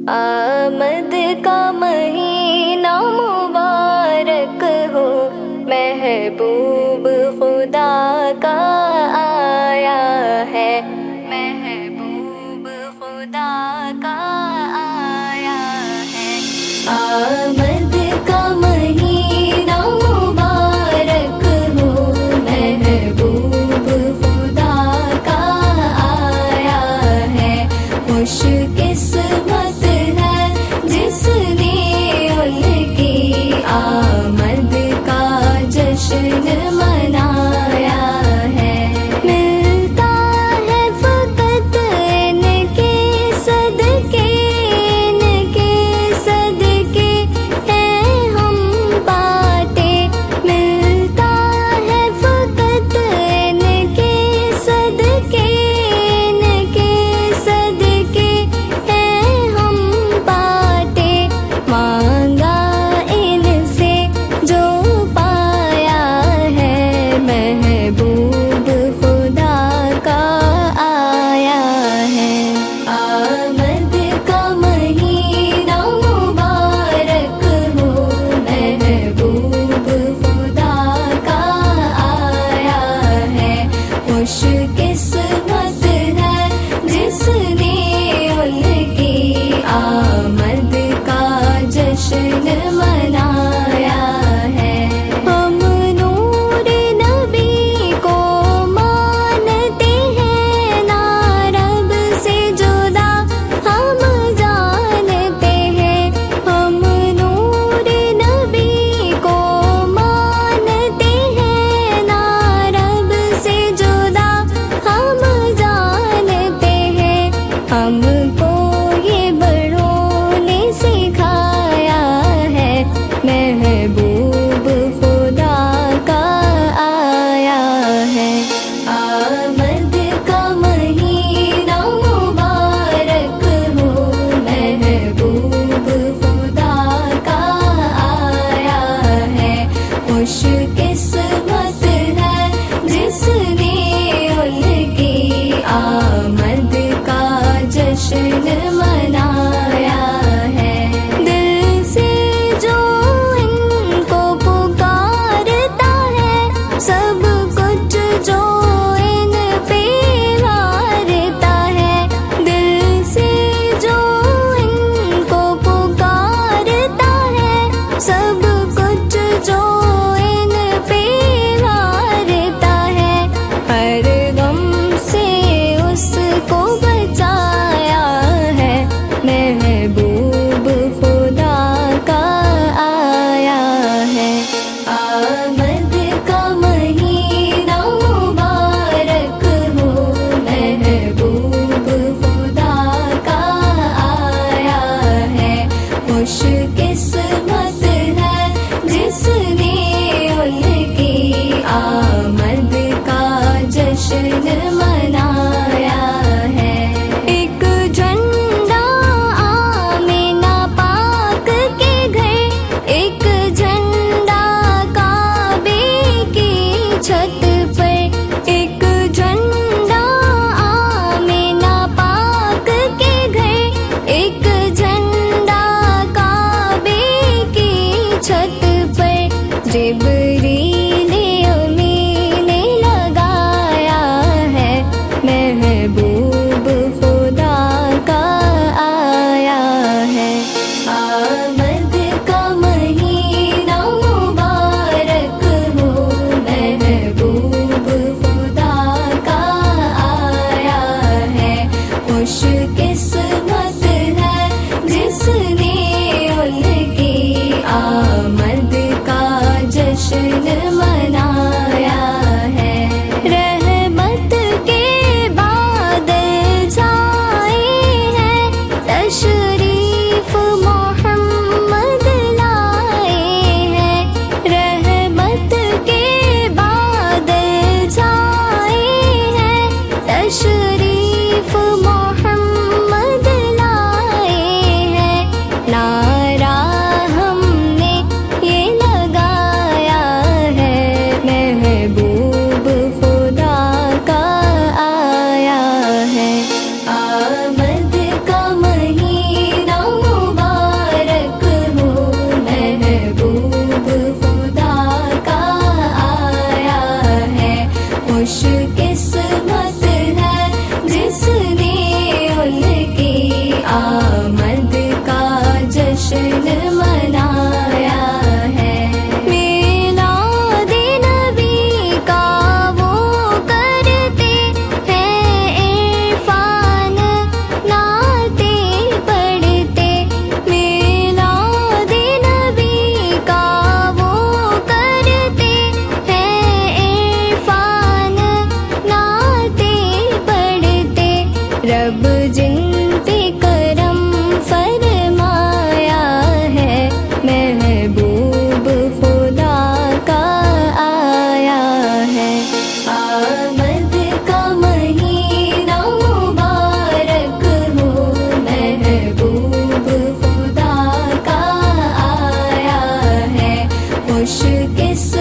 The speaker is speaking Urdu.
آمد کا مہینہ مبارک ہو، محبوب خدا کا آیا ہے، محبوب خدا کا آیا ہے۔ آمد کا مہینہ مبارک ہو، محبوب خدا کا آیا ہے۔ خوش قسمت ہے جس نے ان کی آمد کا جشن منایا ہے۔ ملتا ہے فقط ان کے صدقے، ان کے صدقے ہیں ہم پاتے۔ ملتا ہے فقط ان کے صدقے، ان کے صدقے ہیں ہم پاتے۔ مانگا ان سے جو پایا ہے، محبوب خدا کا آیا ہے۔ آمد کا مہینہ مبارک ہو، محبوب خدا کا آیا ہے۔ خوش قسمت ہے جس نے ان کی آمد کا جشن منایا ہے۔ ہم نور نبی کو مانتے ہیں، نہ رب سے جدا ہم جانتے ہیں۔ ہم نور نبی کو مانتے ہیں، نہ رب سے جدا ہم جانتے ہیں۔ ہم کو یہ بڑوں نے سکھایا ہے، محبوب خدا کا آیا ہے۔ آمد کا مہینہ مبارک ہو، محبوب خدا کا آیا ہے۔ خوش قسمت ہے جس نے ان کی آمد کا جشن منایا ہے۔ دل سے جو ان کو پکارتا ہے، سب کچھ جو ان پہ وارتا ہے۔ دل سے جو ان کو پکارتا ہے، سب کچھ جو ان پہ وارتا ہے۔ ہر غم سے اس کو بچایا ہے، محبوب خدا کا آیا ہے۔ آمد کا مہینہ مبارک ہو، محبوب خدا کا آیا ہے۔ خوش قسمت ہے جس نے ان کی آمد کا جشن منایا ہے۔ ایک جھنڈا آمینہ پاک کے گھر، ایک جھنڈا کعبے کی چھت پر۔ ایک جھنڈا آمینہ پاک کے گھر، ایک جھنڈا کعبے کی چھت پر۔ جبریل امین نے لگایا ہے، محبوب خدا کا آیا ہے۔ آمد کا مہینہ مبارک ہو، محبوب خدا کا آیا ہے۔ خوش قسمت ہے جس نے ان کی آمد کا جشن منایا ہے۔ رحمت کے بادل چھائے ہیں، تشریف محمد لائے ہیں۔ رحمت کے بادل چھائے ہیں، تشریف محمد لائے ہیں۔ خوش قسمت